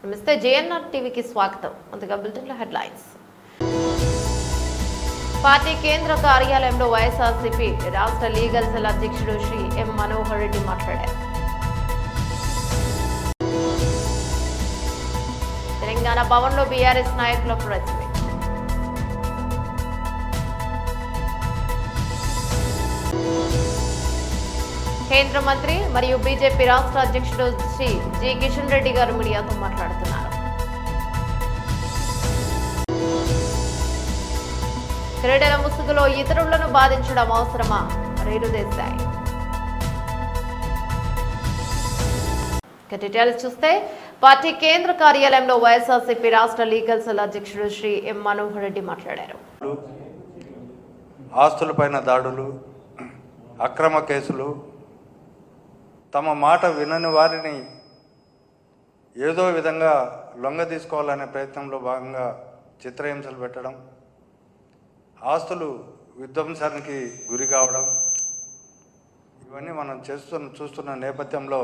నమస్తే జేఎన్ఆర్ టీవీకి స్వాగతం. ముందుగా బులెటిన్లో హెడ్లైన్స్. పార్టీ కేంద్ర కార్యాలయంలో వైఎస్ఆర్సీపీ రాష్ట్ర లీగల్ సెల్ అధ్యక్షుడు శ్రీ ఎం మనోహర్ రెడ్డి మాట్లాడారు. తెలంగాణ భవన్లో బీఆర్ఎస్ నాయకుల ప్రెస్ మీట్. కేంద్ర మంత్రి మరియు బీజేపీ రాష్ట్ర అధ్యక్షుడు శ్రీ జి కిషన్ రెడ్డి గారు మీడియాతో మాట్లాడుతున్నారు. క్రీడల ముసుగులో ఇతరులను బాధించడం అవసరమా? రేణుదేశాయ్. డీటెయిల్స్ చూస్తే పార్టీ కేంద్ర కార్యాలయంలో వైఎస్ఆర్సీపీ రాష్ట్ర లీగల్ సెల్ అధ్యక్షుడు శ్రీ ఎం మనోహర్ రెడ్డి మాట్లాడారు. ఆస్తులపైన దాడులు, అక్రమ కేసులు, తమ మాట వినని వారిని ఏదో విధంగా లొంగ తీసుకోవాలనే ప్రయత్నంలో భాగంగా చిత్రహింసలు పెట్టడం, ఆస్తులు విధ్వంసానికి గురి కావడం, ఇవన్నీ మనం చూస్తున్న నేపథ్యంలో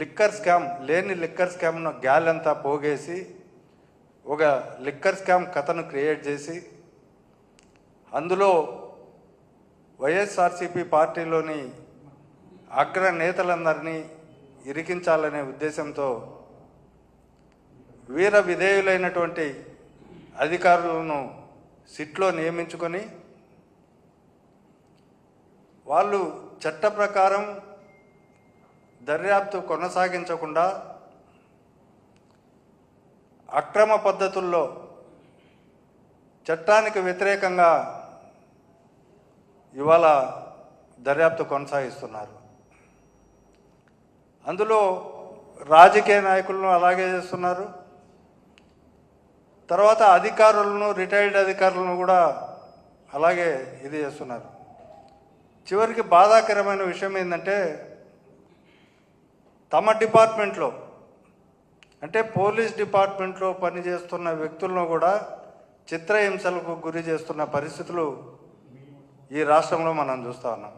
లిక్కర్ స్కామ్ లేని లిక్కర్ స్కామ్ను గ్యాలంతా పోగేసి ఒక లిక్కర్ స్కామ్ కథను క్రియేట్ చేసి అందులో వైఎస్ఆర్సీపీ పార్టీలోని అగ్ర నేతలందరినీ ఇరికించాలనే ఉద్దేశంతో వీర విధేయులైనటువంటి అధికారులను సిట్లో నియమించుకొని వాళ్ళు చట్ట ప్రకారం దర్యాప్తు కొనసాగించకుండా అక్రమ పద్ధతుల్లో చట్టానికి వ్యతిరేకంగా ఇవాళ దర్యాప్తు కొనసాగిస్తున్నారు. అందులో రాజకీయ నాయకులను అలాగే చేస్తున్నారు. తర్వాత అధికారులను, రిటైర్డ్ అధికారులను కూడా అలాగే ఇది చేస్తున్నారు. చివరికి బాధాకరమైన విషయం ఏంటంటే తమ డిపార్ట్మెంట్లో అంటే పోలీస్ డిపార్ట్మెంట్లో పనిచేస్తున్న వ్యక్తులను కూడా చిత్రహింసలకు గురి చేస్తున్న పరిస్థితులు ఈ రాష్ట్రంలో మనం చూస్తూ ఉన్నాం.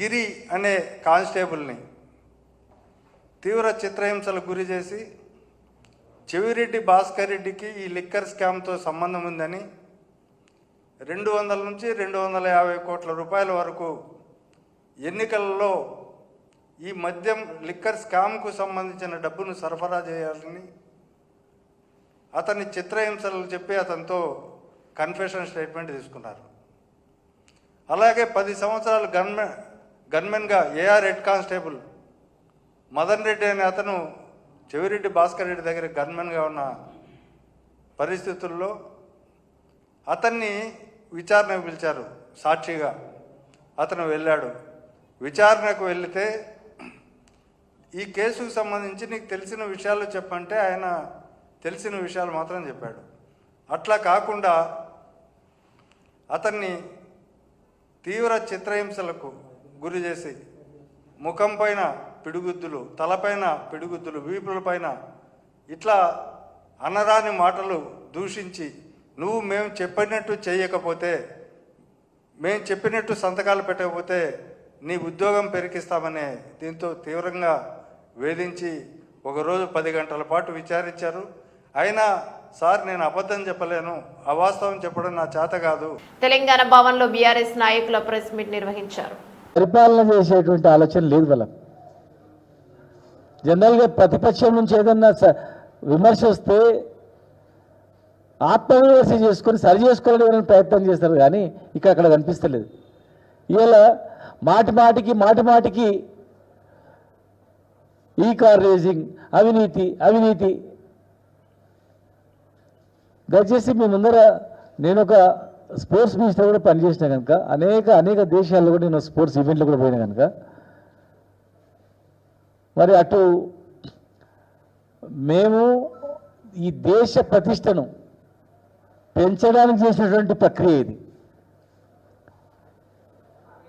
గిరి అనే కానిస్టేబుల్ని తీవ్ర చిత్రహింసలకు గురి చేసి చెవిరెడ్డి భాస్కర్ రెడ్డికి ఈ లిక్కర్ స్కామ్తో సంబంధం ఉందని 200 నుంచి 250 కోట్ల రూపాయల వరకు ఎన్నికలలో ఈ మద్యం లిక్కర్ స్కామ్కు సంబంధించిన డబ్బును సరఫరా చేయాలని అతన్ని చిత్రహింసలు చెప్పి అతనితో కన్ఫెషన్ స్టేట్మెంట్ తీసుకున్నారు. అలాగే 10 సంవత్సరాలు గన్మెన్గా AR head constable Madan Reddy అనే అతను చెవిరెడ్డి భాస్కర్ రెడ్డి దగ్గర గన్మెన్గా ఉన్న పరిస్థితుల్లో అతన్ని విచారణకు పిలిచారు. సాక్షిగా అతను వెళ్ళాడు. విచారణకు వెళితే ఈ కేసుకు సంబంధించి నీకు తెలిసిన విషయాలు చెప్పంటే ఆయన తెలిసిన విషయాలు మాత్రం చెప్పాడు. అట్లా కాకుండా అతన్ని తీవ్ర చిత్రహింసలకు గురి చేసి ముఖం పైన పిడిగుద్దులు, తలపైన పిడిగుద్దులు, వీపులపైన ఇట్లా అనరాని మాటలు దూషించి నువ్వు మేము చెప్పినట్టు చేయకపోతే, మేము చెప్పినట్టు సంతకాలు పెట్టకపోతే నీ ఉద్యోగం పెరికిస్తామనే దీంతో తీవ్రంగా వేధించి ఒకరోజు 10 గంటల పాటు విచారించారు. అయినా సార్ నేను అబద్ధం చెప్పలేను, అవాస్తవం చెప్పడం నా చేత కాదు. తెలంగాణ భవన్లో బీఆర్ఎస్ నాయకుల ప్రెస్ మీట్ నిర్వహించారు. పరిపాలన చేసేటువంటి ఆలోచన లేదు వాళ్ళకి. జనరల్గా ప్రతిపక్షం నుంచి ఏదన్నా విమర్శ వస్తే ఆత్మవిమర్శ చేసుకొని సరి చేసుకోవాలని ప్రయత్నం చేస్తారు, కానీ అక్కడ కనిపిస్తలేదు. ఇలా మాటి మాటికి ఈ కార్ రేసింగ్, అవినీతి. దయచేసి మీ ముందర నేను ఒక స్పోర్ట్స్ మినిస్టర్ కూడా పనిచేసిన కనుక అనేక దేశాల్లో కూడా నేను స్పోర్ట్స్ ఈవెంట్లు కూడా పోయినా కనుక మరి అటు మేము ఈ దేశ ప్రతిష్టను పెంచడానికి చేసినటువంటి ప్రక్రియ ఇది.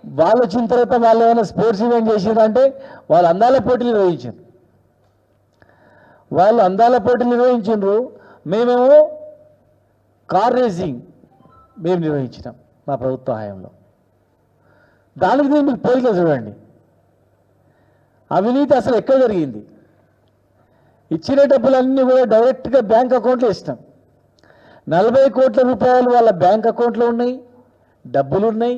వాళ్ళు వచ్చిన తర్వాత వాళ్ళు ఏమైనా స్పోర్ట్స్ ఈవెంట్ చేసిందంటే వాళ్ళు అందాల పోటీలు నిర్వహించారు. మేమేమో కార్ రేసింగ్ మేము నిర్వహించినాం మా ప్రభుత్వ హయాంలో. దానికి మీకు పోలిక చూడండి. అవినీతి అసలు ఎక్కడ జరిగింది? ఇచ్చిన డబ్బులన్నీ కూడా డైరెక్ట్గా బ్యాంక్ అకౌంట్లో ఇస్తాం. 40 కోట్ల రూపాయలు వాళ్ళ బ్యాంక్ అకౌంట్లో ఉన్నాయి, డబ్బులు ఉన్నాయి.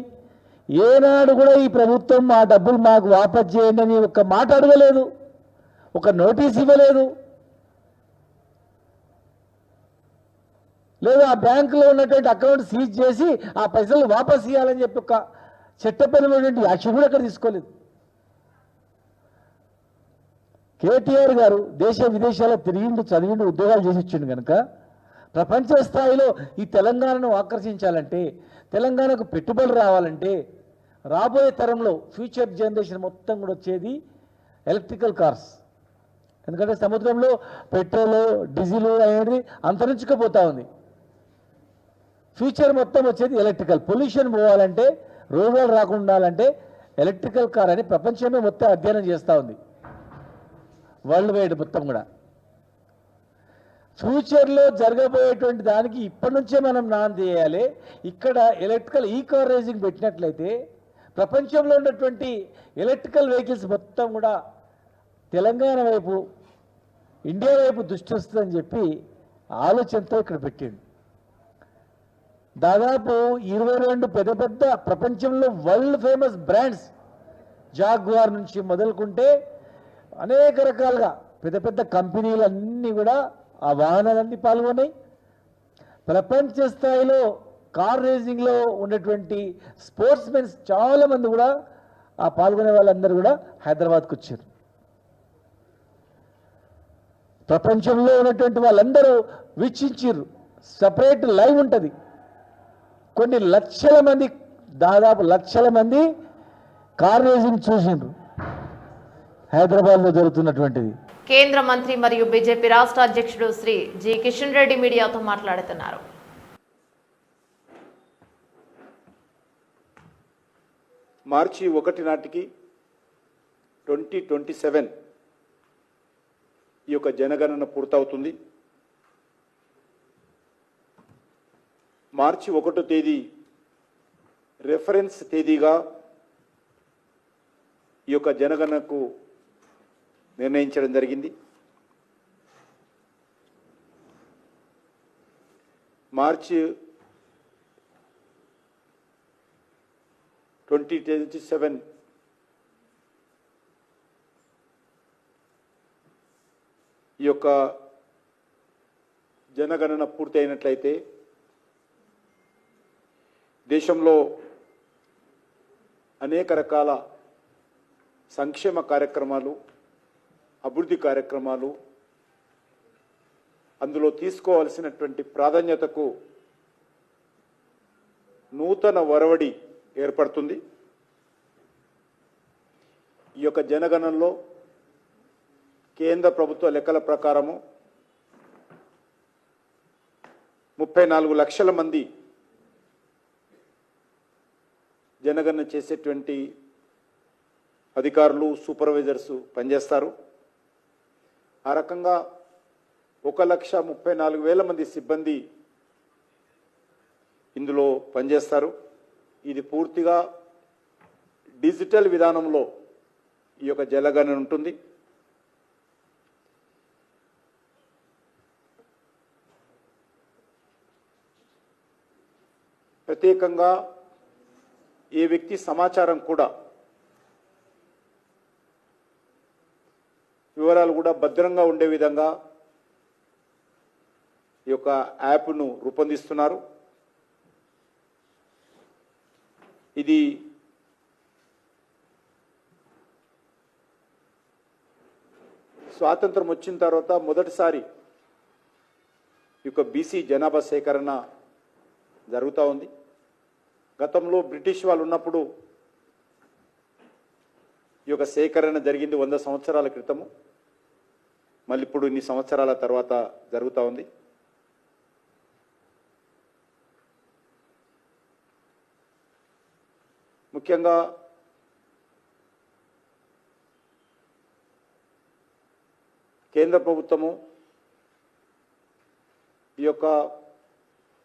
ఏనాడు కూడా ఈ ప్రభుత్వం ఆ డబ్బులు మాకు వాపస్ చేయండి అని ఒక్క మాట అడగలేదు, ఒక నోటీస్ ఇవ్వలేదు. లేదా ఆ బ్యాంకులో ఉన్నటువంటి అకౌంట్ సీజ్ చేసి ఆ పైసలు వాపస్ ఇవ్వాలని చెప్పి ఒక చట్టపరమైనటువంటి యాక్షన్ కూడా అక్కడ తీసుకోలేదు. కేటీఆర్ గారు దేశ విదేశాల్లో తిరిగిండు, చదివిండు, ఉద్యోగాలు చేసి ఇచ్చిండు కనుక ప్రపంచ స్థాయిలో ఈ తెలంగాణను ఆకర్షించాలంటే, తెలంగాణకు పెట్టుబడులు రావాలంటే, రాబోయే తరంలో ఫ్యూచర్ జనరేషన్ మొత్తం కూడా వచ్చేది ఎలక్ట్రికల్ కార్స్. ఎందుకంటే సముద్రంలో పెట్రోలు, డీజిల్ అనేది అంతరించుకుపోతూ ఉంది. ఫ్యూచర్ మొత్తం వచ్చేది ఎలక్ట్రికల్. పొల్యూషన్ పోవాలంటే, రోగాలు రాకుండా ఉండాలంటే ఎలక్ట్రికల్ కార్ అని ప్రపంచమే మొత్తం అధ్యయనం చేస్తూ ఉంది, వరల్డ్ వైడ్ మొత్తం కూడా. ఫ్యూచర్లో జరగబోయేటువంటి దానికి ఇప్పటి నుంచే మనం నాంది చేయాలి. ఇక్కడ ఎలక్ట్రికల్ ఈ కార్ రేసింగ్ పెట్టినట్లయితే ప్రపంచంలో ఉన్నటువంటి ఎలక్ట్రికల్ వెహికల్స్ మొత్తం కూడా తెలంగాణ వైపు, ఇండియా వైపు దృష్టి వస్తుందని చెప్పి ఆలోచనతో ఇక్కడ పెట్టిండు. దాదాపు 22 పెద్ద పెద్ద ప్రపంచంలో వరల్డ్ ఫేమస్ బ్రాండ్స్, జాగ్వార్ నుంచి మొదలుకుంటే అనేక రకాలుగా పెద్ద పెద్ద కంపెనీలు అన్నీ కూడా ఆ వాహనాలన్నీ పాల్గొన్నాయి. ప్రపంచ స్థాయిలో కార్ రేసింగ్లో ఉన్నటువంటి స్పోర్ట్స్ మెన్స్ చాలామంది కూడా ఆ పాల్గొనే వాళ్ళందరూ కూడా హైదరాబాద్కు వచ్చారు. ప్రపంచంలో ఉన్నటువంటి వాళ్ళందరూ వీక్షించారు. సపరేట్ లైవ్ ఉంటుంది. కొన్ని లక్షల మంది, దాదాపు లక్షల మంది కార్ రేసింగ్ చూసిండ్రు హైదరాబాద్లో జరుగుతున్నటువంటిది. కేంద్ర మంత్రి మరియు బీజేపీ రాష్ట్ర అధ్యక్షుడు శ్రీ జి కిషన్ రెడ్డి మీడియాతో మాట్లాడుతున్నారు. మార్చి 1 నాటికి 2027 ఈ యొక్క జనగణన పూర్తవుతుంది. మార్చి 1వ తేదీ రెఫరెన్స్ తేదీగా ఈ యొక్క జనగణనకు నిర్ణయించడం జరిగింది. మార్చి 2027 ఈ యొక్క జనగణన పూర్తి అయినట్లయితే దేశంలో అనేక రకాల సంక్షేమ కార్యక్రమాలు, అభివృద్ధి కార్యక్రమాలు, అందులో తీసుకోవాల్సినటువంటి ప్రాధాన్యతకు నూతన ఒరవడి ఏర్పడుతుంది. ఈ యొక్క జనగణనలో కేంద్ర ప్రభుత్వ లెక్కల ప్రకారము 34 లక్షల మంది జనగణన చేసేటువంటి అధికారులు, సూపర్వైజర్స్ పనిచేస్తారు. ఆ రకంగా 1,34,000 మంది సిబ్బంది ఇందులో పనిచేస్తారు. ఇది పూర్తిగా డిజిటల్ విధానంలో ఈ యొక్క జనగణన ఉంటుంది. ప్రత్యేకంగా ఏ వ్యక్తి సమాచారం కూడా, వివరాలు కూడా భద్రంగా ఉండే విధంగా ఈ యొక్క యాప్ను రూపొందిస్తున్నారు. ఇది స్వాతంత్రం వచ్చిన తర్వాత మొదటిసారి ఈ యొక్క బీసీ జనాభా సేకరణ జరుగుతూ ఉంది. గతంలో బ్రిటిష్ వాళ్ళు ఉన్నప్పుడు ఈ యొక్క సేకరణ జరిగింది 100 సంవత్సరాల క్రితము. మళ్ళీ ఇప్పుడు ఇన్ని సంవత్సరాల తర్వాత జరుగుతూ ఉంది. ముఖ్యంగా కేంద్ర ప్రభుత్వము ఈ యొక్క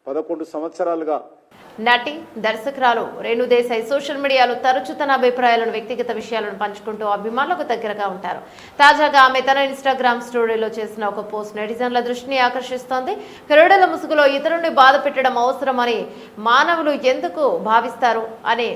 11 సంవత్సరాలుగా నటి దర్శకురాలు రేణు దేశాయ్ సోషల్ మీడియాలో తరచూ తన అభిప్రాయాలను వ్యక్తిగత విషయాలను పంచుకుంటూ అభిమానులకు దగ్గరగా ఉంటారు. తాజాగా ఆమె తన ఇన్స్టాగ్రామ్ స్టోరీలో చేసిన ఒక పోస్ట్ నెటిజన్ల దృష్టిని ఆకర్షిస్తోంది. క్రీడల ముసుగులో ఇతరుల్ని బాధ పెట్టడం అవసరమని మానవులు ఎందుకు భావిస్తారు అనే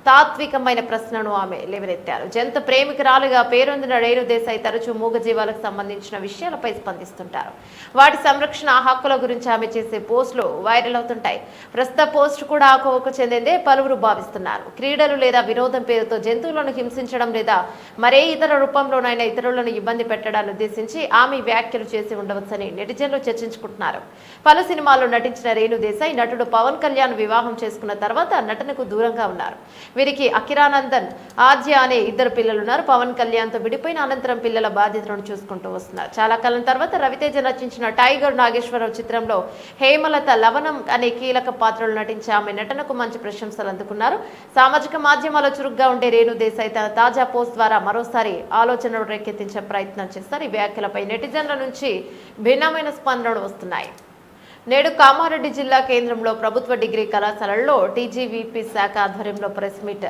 తాత్వికమైన ప్రశ్నను ఆమె లేవనెత్తారు. జంతు ప్రేమికురాలుగా పేరొందిన రేణు దేశాయ్ తరచూ మూగజీవాలకు సంబంధించిన విషయాలపై స్పందిస్తుంటారు. వాటి సంరక్షణ హక్కుల గురించి ఆమె చేసే పోస్టులు వైరల్ అవుతుంటాయి. ప్రస్తుత పోస్ట్ కూడా ఆ కోవకు చెందిందే పలువురు భావిస్తున్నారు. క్రీడలు లేదా వినోదం పేరుతో జంతువులను హింసించడం లేదా మరే ఇతర రూపంలోనైనా ఇతరులను ఇబ్బంది పెట్టడాన్ని ఉద్దేశించి ఆమె వ్యాఖ్యలు చేసి ఉండవచ్చని నెటిజన్లు చర్చించుకుంటున్నారు. పలు సినిమాల్లో నటించిన రేణు దేశాయ్ నటుడు పవన్ కళ్యాణ్ వివాహం చేసుకున్న తర్వాత నటనకు దూరంగా ఉన్నారు. వీరికి అకిరానందన్, ఆద్య అనే ఇద్దరు పిల్లలున్నారు. పవన్ కళ్యాణ్ తో విడిపోయిన అనంతరం పిల్లల బాధ్యతలను చూసుకుంటూ వస్తున్నారు. చాలా కాలం తర్వాత రవితేజ నటించిన టైగర్ నాగేశ్వరరావు చిత్రంలో హేమలత లవణం అనే కీలక పాత్రలు నటించి ఆమె నటనకు మంచి ప్రశంసలు అందుకున్నారు. సామాజిక మాధ్యమాల్లో చురుగ్గా ఉండే రేణు దేశాయ్ తన తాజా పోస్ట్ ద్వారా మరోసారి ఆలోచనలు రేకెత్తించే ప్రయత్నం చేస్తారు. ఈ వ్యాఖ్యలపై నెటిజన్ల నుంచి భిన్నమైన స్పందనలు వస్తున్నాయి. నేడు కామారెడ్డి జిల్లా కేంద్రంలో ప్రభుత్వ డిగ్రీ కళాశాలల్లో టీజీవీపీ శాఖ ఆధ్వర్యంలో ప్రెస్ మీట్.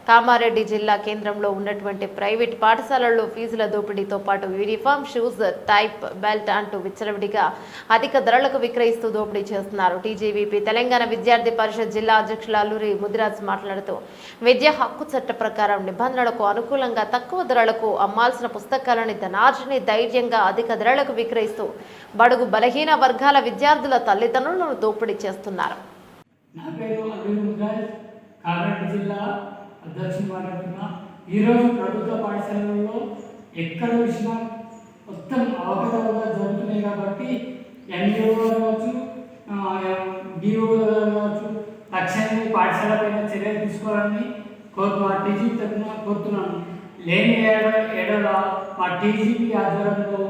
కామారెడ్డి జిల్లా కేంద్రంలో ఉన్నటువంటి ప్రైవేట్ పాఠశాలల్లో ఫీజుల దోపిడీతో పాటు యూనిఫామ్, షూస్, టైప్, బెల్ట్ అంటూ విచ్చలవిడిగా అధిక ధరలకు విక్రయిస్తూ దోపిడీ చేస్తున్నారు. టీజీవీపీ తెలంగాణ విద్యార్థి పరిషత్ జిల్లా అధ్యక్షులు అల్లూరి ముదిరాజ్ మాట్లాడుతూ విద్యా హక్కు చట్ట ప్రకారం నిబంధనలకు అనుకూలంగా తక్కువ ధరలకు అమ్మాల్సిన పుస్తకాలని ధనార్జని ధైర్యంగా అధిక ధరలకు విక్రయిస్తూ బడుగు బలహీన వర్గాల విద్యార్థుల తల్లిదండ్రులను దోపిడీ చేస్తున్నారు. నా పేరు అల్లూరి ముదిరాజ్, కామారెడ్డి జిల్లా అధ్యక్షుడు మాట్లాడుతున్నా. ఈరోజు ప్రభుత్వ పాఠశాలల్లో ఎక్కడ చూసినా మొత్తం అవకతవకలు జరుగుతున్నాయి కాబట్టి ఎంఈఓ కావచ్చు, డిఓ కావచ్చు తక్షణమే పాఠశాల పైన చర్యలు తీసుకోవాలని మా టీజీపీ తరఫున కోరుతున్నాను. లేని ఏడల మా టీజీపీ ఆధ్వర్యంలో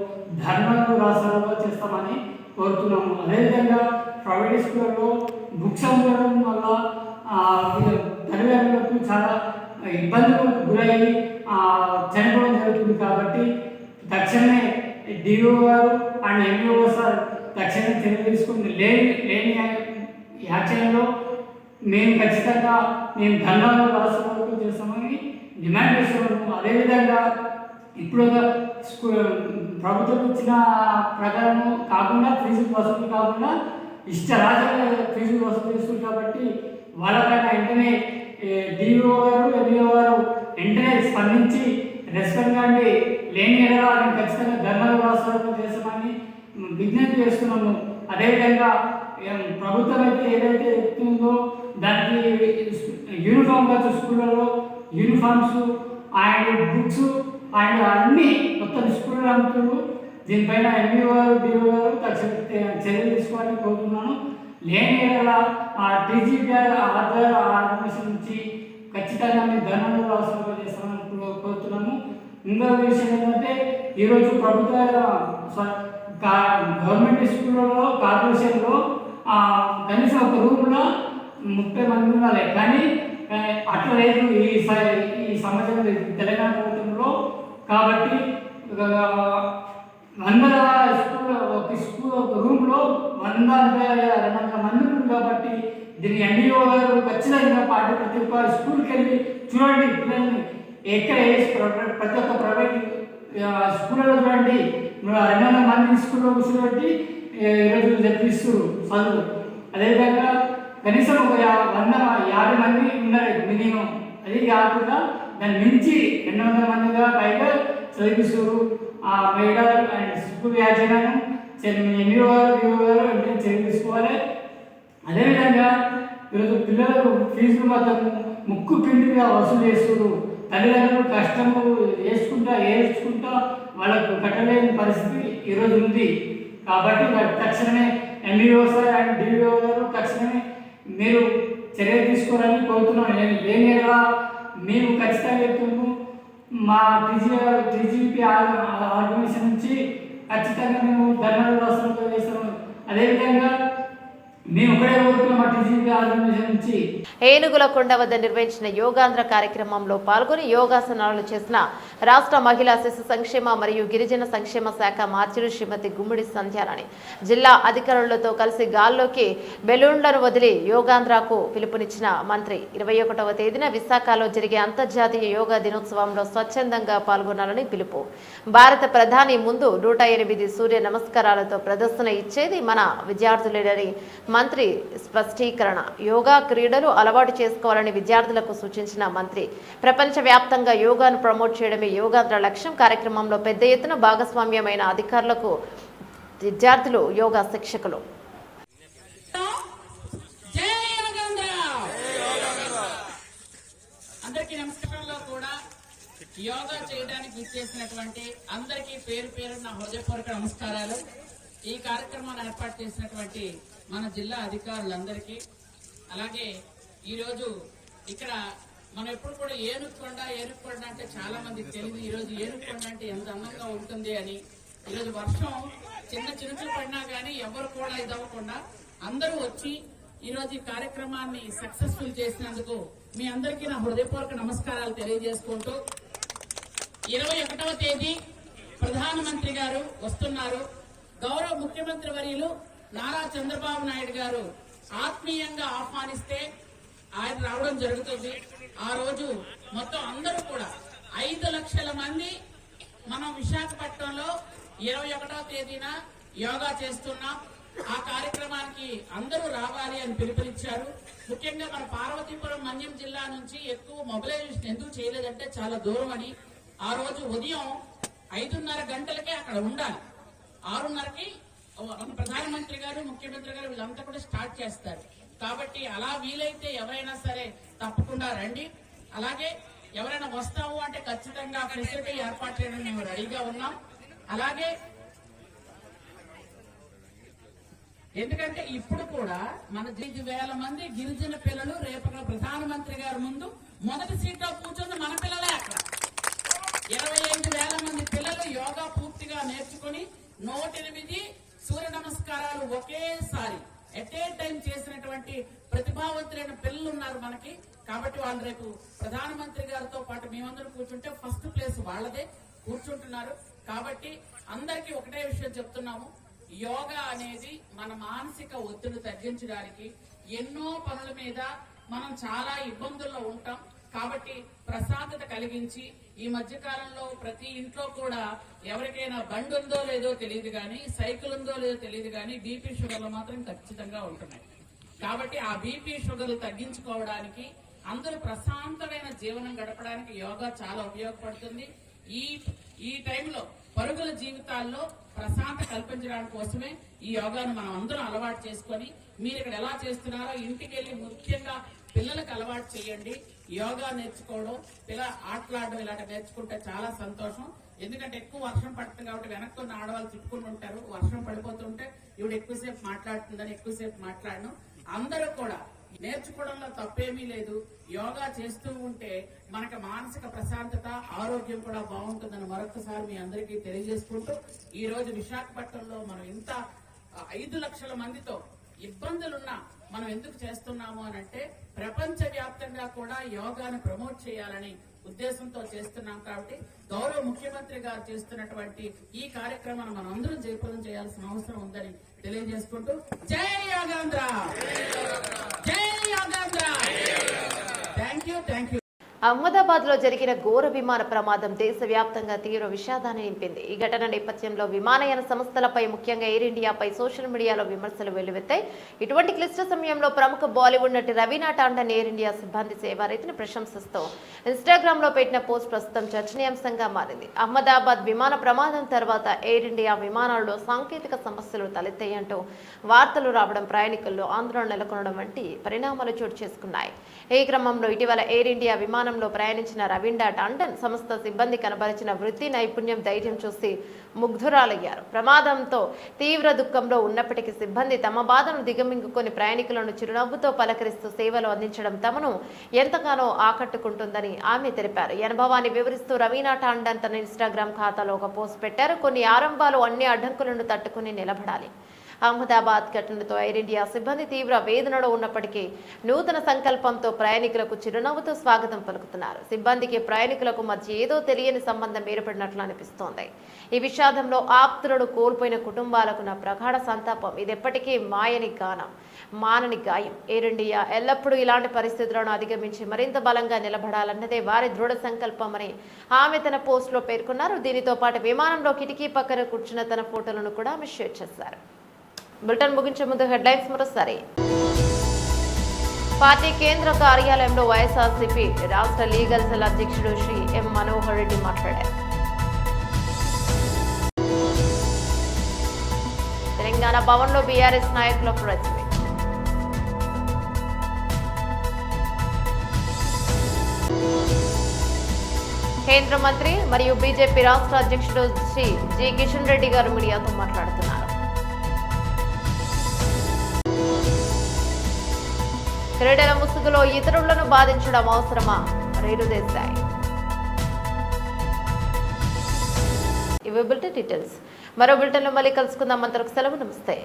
ధర్నాలు రాష్ట్రాలలో చేస్తామని కోరుతున్నాము. అదేవిధంగా ప్రైవేట్ స్కూళ్ళలో బుక్స్ అమ్మడం వల్ల తల్లిదండ్రులకు చాలా ఇబ్బందులకు గురయ్యి చనిపోవడం జరుగుతుంది. కాబట్టి తక్షణమే డిఓ గారు అండ్ ఎంఈఓ సార్ తక్షణమే చర్యలు తీసుకుని లేని యాక్షన్లో మేము ఖచ్చితంగా ధర్నాలు రాష్ట్రాలకు చేస్తామని డిమాండ్ చేస్తున్నాము. అదేవిధంగా ఇప్పుడు ప్రభుత్వం ఇచ్చిన ప్రకారం కాకుండా ఫీజులు వసూలు కాకుండా ఇష్టరాజ్యంగా ఫీజులు వసూలు చేస్తుంది. కాబట్టి వాళ్ళపైన వెంటనే డిఓ గారు, ఎంఈఓ గారు వెంటనే స్పందించి రెస్పెక్ట్ కాండి. లేని ఎడలా ఖచ్చితంగా ధర్నాలు రాష్ట్రాలకు చేస్తామని విజ్ఞప్తి చేస్తున్నాము. అదేవిధంగా ప్రభుత్వం అయితే ఏదైతే చెప్తుందో దానికి యూనిఫామ్ కావచ్చు, స్కూళ్ళలో యూనిఫామ్స్ అండ్ బుక్స్ అండ్ అన్ని మొత్తం స్కూల్లో అమ్ముతున్నారు. దీనిపైన ఎంఈఓ గారు, డిఓ గారు తక్షణ చర్యలు తీసుకోవాలని కోరుతున్నాను. లేని టీజీపీ ఆర్గనైజేషన్ నుంచి ఖచ్చితంగా మేము ధర్నాలు రాష్ట్రాలు చేస్తామని కోరుతున్నాము. ఇంకో విషయం ఏంటంటే ఈరోజు ప్రభుత్వ గవర్నమెంట్ స్కూళ్ళలో కార్పొరేషన్లో కనీసం ఒక రూమ్లో 30 మంది ఉండాలి. కానీ అట్లా లేదు ఈ సంవత్సరం తెలంగాణ ప్రభుత్వంలో. కాబట్టి 100 స్కూల్ ఒక రూమ్లో 100-200 మంది ఉంది. కాబట్టి దీన్ని ఎంఈఓ గారు ఖచ్చితంగా ప్రతి ఒక్క స్కూల్కి వెళ్ళి చూడండి. పిల్లల్ని ఎక్కడ ప్రతి ఒక్క ప్రైవేట్ స్కూళ్ళలో చూడండి 200 మంది స్కూల్లో కూర్చోబెట్టి ఈరోజు చదివిస్తారు చదువు. అదేవిధంగా కనీసం ఒక 150 మంది ఉన్నారు మినిమం. అది కాకుండా దాన్ని మించి 200 మందిగా పైగా చదివిస్తారు. ఆ మేడాలు అండ్ స్కూల్ యాజమాన్యం ఎంఈఓ గారు, డిఓ గారు వెంటనే చర్య తీసుకోవాలి. అదేవిధంగా ఈరోజు పిల్లలకు ఫీజులు మాత్రం ముక్కు పిండిగా వసూలు చేస్తున్నారు. తల్లిదండ్రులు కష్టము ఏడ్చుకుంటా వాళ్ళకు కట్టలేని పరిస్థితి ఈరోజు ఉంది. కాబట్టి తక్షణమే ఎంఈఓ సార్ అండ్ డిఓ గారు తక్షణమే మీరు చర్యలు తీసుకోవాలని కోరుతున్నాను. లేనిగా మేము ఖచ్చితంగా చెప్తున్నాము. మా టీజీపీ ఆర్గనైజేషన్ నుంచి ఖచ్చితంగా మేము ధర్నాలు రాష్ట్రంలో చేస్తాము. అదేవిధంగా మేము ఒకటే కోరుతున్నాం మా టీజీపీ ఆర్గనైజేషన్ నుంచి. ఏనుగుల కొండ వద్ద నిర్వహించిన యోగాంధ్ర కార్యక్రమంలో పాల్గొని యోగాసనాలు చేసిన రాష్ట్ర మహిళా శిశు సంక్షేమ మరియు గిరిజన సంక్షేమ శాఖ మార్చిలు శ్రీమతి గుమ్మిడి సంధ్యారాణి జిల్లా అధికారులతో కలిసి గాల్లోకి బెలూన్లను వదిలి యోగాంధ్రకు పిలుపునిచ్చిన మంత్రి 21వ తేదీన విశాఖలో జరిగే అంతర్జాతీయ యోగా దినోత్సవంలో స్వచ్ఛందంగా పాల్గొనాలని పిలుపు. భారత ప్రధాని ముందు 108 సూర్య నమస్కారాలతో ప్రదర్శన ఇచ్చేది మన విద్యార్థులేనని మంత్రి స్పష్టీకరణ. యోగా క్రీడలు అలవాటు చేసుకోవాలని విద్యార్థులకు సూచించిన మంత్రి ప్రపంచవ్యాప్తంగా యోగాను ప్రమోట్ చేయడమే యోగాంధ్ర లక్ష్యం. కార్యక్రమంలో పెద్ద ఎత్తున భాగస్వామ్యమైన అధికారులకు విద్యార్థులు యోగా శిక్షకులు. అందరికీ నమస్కారంలో కూడా యోగా చేయడానికి విచ్చేసినటువంటి అందరికీ పేరు పేరు నా హృదయపూర్వక నమస్కారాలు. ఈ కార్యక్రమాన్ని ఏర్పాటు చేసినటువంటి మన జిల్లా అధికారులందరికీ, అలాగే ఈరోజు ఇక్కడ మనం ఎప్పుడు కూడా ఏనుకొండ అంటే చాలా మందికి తెలియదు. ఈరోజు ఏనుకొండ అంటే ఎంత అందంగా ఉంటుంది అని. ఈరోజు వర్షం చిన్న చినుకులు పడినా కానీ ఎవరు కూడా ఇదవ్వకుండా అందరూ వచ్చి ఈరోజు ఈ కార్యక్రమాన్ని సక్సెస్ఫుల్ చేసినందుకు మీ అందరికీ నా హృదయపూర్వక నమస్కారాలు తెలియజేసుకుంటూ 21వ తేదీ ప్రధానమంత్రి గారు వస్తున్నారు. గౌరవ ముఖ్యమంత్రి వర్యులు నారా చంద్రబాబు నాయుడు గారు ఆత్మీయంగా ఆహ్వానిస్తే ఆయన రావడం జరుగుతుంది. ఆ రోజు మొత్తం అందరూ కూడా 5 లక్షల మంది మనం విశాఖపట్నంలో 21వ తేదీన యోగా చేస్తున్నాం. ఆ కార్యక్రమానికి అందరూ రావాలి అని పిలుపునిచ్చారు. ముఖ్యంగా మన పార్వతీపురం మన్యం జిల్లా నుంచి ఎక్కువ మొబిలైజేషన్ ఎందుకు చేయలేదంటే చాలా దూరం అని. ఆ రోజు ఉదయం 5:30 గంటలకే అక్కడ ఉండాలి. 6:30కి ప్రధానమంత్రి గారు ముఖ్యమంత్రి గారు వీళ్ళంతా కూడా స్టార్ట్ చేస్తారు. కాబట్టి అలా వీలైతే ఎవరైనా సరే తప్పకుండా రండి. అలాగే ఎవరైనా వస్తాము అంటే ఖచ్చితంగా ఫెసిలిటీ ఏర్పాటు చేయడానికి మేము రెడీగా ఉన్నాం. అలాగే ఎందుకంటే ఇప్పుడు కూడా మన 5,000 మంది గిరిజన పిల్లలు రేపు ప్రధానమంత్రి గారి ముందు మొదటి సీట్లో కూర్చుంది మన పిల్లలే. అక్కడ 25,000 మంది పిల్లలు యోగా పూర్తిగా నేర్చుకుని 108 సూర్య నమస్కారాలు ఒకేసారి ఎట్ ఏ టైం చేసినటువంటి ప్రతిభావంతులైన పిల్లలు ఉన్నారు మనకి. కాబట్టి వాళ్ళు రేపు ప్రధానమంత్రి గారితో పాటు మేమందరం కూర్చుంటే ఫస్ట్ ప్లేస్ వాళ్ళదే కూర్చుంటున్నారు. కాబట్టి అందరికీ ఒకటే విషయం చెప్తున్నాము, యోగా అనేది మన మానసిక ఒత్తిడి తగ్గించడానికి, ఎన్నో పనుల మీద మనం చాలా ఇబ్బందుల్లో ఉంటాం. కాబట్టి ప్రశాంతత కలిగించి ఈ మధ్య కాలంలో ప్రతి ఇంట్లో కూడా ఎవరికైనా బండి ఉందో లేదో తెలియదు కానీ, సైకిల్ ఉందో లేదో తెలియదు కానీ బీపీ షుగర్లు మాత్రం ఖచ్చితంగా ఉంటున్నాయి. కాబట్టి ఆ బీపీ షుగర్లు తగ్గించుకోవడానికి, అందరూ ప్రశాంతమైన జీవనం గడపడానికి యోగా చాలా ఉపయోగపడుతుంది. ఈ టైంలో పరుగుల జీవితాల్లో ప్రశాంత కల్పించడానికి కోసమే ఈ యోగాను మనం అందరం అలవాటు చేసుకొని, మీరు ఇక్కడ ఎలా చేస్తున్నారో ఇంటికి వెళ్ళి ముఖ్యంగా పిల్లలకు అలవాటు చేయండి. యోగా నేర్చుకోవడం, ఆటలాడడం ఇలాంటి నేర్చుకుంటే చాలా సంతోషం. ఎందుకంటే ఎక్కువ వర్షం పడుతుంది కాబట్టి వెనక్కి ఉన్న ఆడవాళ్ళు తిట్టుకుని ఉంటారు. వర్షం పడిపోతుంటే ఇవిడ ఎక్కువసేపు మాట్లాడుతుందని ఎక్కువసేపు మాట్లాడను. అందరూ కూడా నేర్చుకోవడంలో తప్పేమీ లేదు. యోగా చేస్తూ ఉంటే మనకి మానసిక ప్రశాంతత, ఆరోగ్యం కూడా బాగుంటుందని మరొకసారి మీ అందరికీ తెలియజేసుకుంటూ, ఈ రోజు విశాఖపట్నంలో మనం ఇంత 5 లక్షల మందితో ఇబ్బందులున్నా మనం ఎందుకు చేస్తున్నాము అనంటే ప్రపంచ వ్యాప్తంగా కూడా యోగాను ప్రమోట్ చేయాలని ఉద్దేశంతో చేస్తున్నాం. కాబట్టి గౌరవ ముఖ్యమంత్రి గారు చేస్తున్నటువంటి ఈ కార్యక్రమాన్ని మనం అందరం జయప్రదం చేయాల్సిన అవసరం ఉందని తెలియజేసుకుంటూ, జై యోగాంధ్ర, జై యోగాంధ్ర. Thank you. అహ్మదాబాద్ లో జరిగిన ఘోర విమాన ప్రమాదం దేశవ్యాప్తంగా తీవ్ర విషాదాన్ని నింపింది. ఈ ఘటన నేపథ్యంలో విమానయాన సంస్థలపై, ముఖ్యంగా ఎయిర్ ఇండియాపై సోషల్ మీడియాలో విమర్శలు వెల్లువెత్తాయి. ఇటువంటి క్లిష్ట సమయంలో ప్రముఖ బాలీవుడ్ నటి రవీనా టాండన్ ఎయిర్ ఇండియా సిబ్బంది సేవారీతిని ప్రశంసిస్తూ ఇన్స్టాగ్రామ్ లో పెట్టిన పోస్ట్ ప్రస్తుతం చర్చనీయాంశంగా మారింది. అహ్మదాబాద్ విమాన ప్రమాదం తర్వాత ఎయిర్ ఇండియా విమానాల్లో సాంకేతిక సమస్యలు తలెత్తాయంటూ వార్తలు రావడం, ప్రయాణికుల్లో ఆందోళన నెలకొనడం వంటి పరిణామాలు చోటు చేసుకున్నాయి. ఈ క్రమంలో ఇటీవల ఎయిర్ ఇండియా విమానంలో ప్రయాణించిన రవీనా టాండన్ సంస్థ సిబ్బంది కనబరిచిన వృత్తి నైపుణ్యం, ధైర్యం చూసి ముగ్ధురాలయ్యారు. ప్రమాదంతో తీవ్ర దుఃఖంలో ఉన్నప్పటికీ సిబ్బంది తమ బాధను దిగమింగుకొని ప్రయాణికులను చిరునవ్వుతో పలకరిస్తూ సేవలు అందించడం తమను ఎంతగానో ఆకట్టుకుంటుందని ఆమె తెలిపారు. ఈ అనుభవాన్ని వివరిస్తూ రవీనా టాండన్ తన ఇన్స్టాగ్రామ్ ఖాతాలో ఒక పోస్ట్ పెట్టారు. కొన్ని ఆరంభాలు అన్ని అడ్డంకులను తట్టుకుని నిలబడాలి. అహ్మదాబాద్ ఘటనతో ఎయిర్ ఇండియా సిబ్బంది తీవ్ర వేదనలో ఉన్నప్పటికీ నూతన సంకల్పంతో ప్రయాణికులకు చిరునవ్వుతో స్వాగతం పలుకుతున్నారు. సిబ్బందికి ప్రయాణికులకు మధ్య ఏదో తెలియని సంబంధం ఏర్పడినట్లు అనిపిస్తోంది. ఈ విషాదంలో ఆప్తులను కోల్పోయిన కుటుంబాలకు నా ప్రగాఢ సంతాపం. ఇది ఎప్పటికీ మానని గాయం. ఎయిర్ ఇండియా ఎల్లప్పుడూ ఇలాంటి పరిస్థితులను అధిగమించి మరింత బలంగా నిలబడాలన్నదే వారి దృఢ సంకల్పమని ఆమె తన పోస్టులో పేర్కొన్నారు. దీనితో పాటు విమానంలో కిటికీ పక్కన కూర్చున్న తన ఫోటోలను కూడా ఆమె షేర్ చేశారు. బులెటిన్ ముగించే ముందు హెడ్లైన్స్ మరోసారి. పార్టీ కేంద్ర కార్యాలయంలో వైఎస్ఆర్సీపీ రాష్ట్ర లీగల్ సెల్ అధ్యక్షుడు శ్రీ ఎం మనోహర్ రెడ్డి మాట్లాడారు. తెలంగాణ భవన్లో బీఆర్ఎస్ నాయకుల ప్రెస్ మీట్. కేంద్ర మంత్రి మరియు బీజేపీ రాష్ట్ర అధ్యక్షుడు శ్రీ జి కిషన్ రెడ్డి గారు మీడియాతో మాట్లాడుతున్నారు. క్రీడల ముసుగులో ఇతరులను బాధించడం అవసరమా? రేణుదేశాయ్. ఇవి బులెటిన్ డీటెయిల్స్. మరో బులెటిన్లో మళ్ళీ కలుసుకుందాం. అంతవరకు సెలవు. నమస్తే.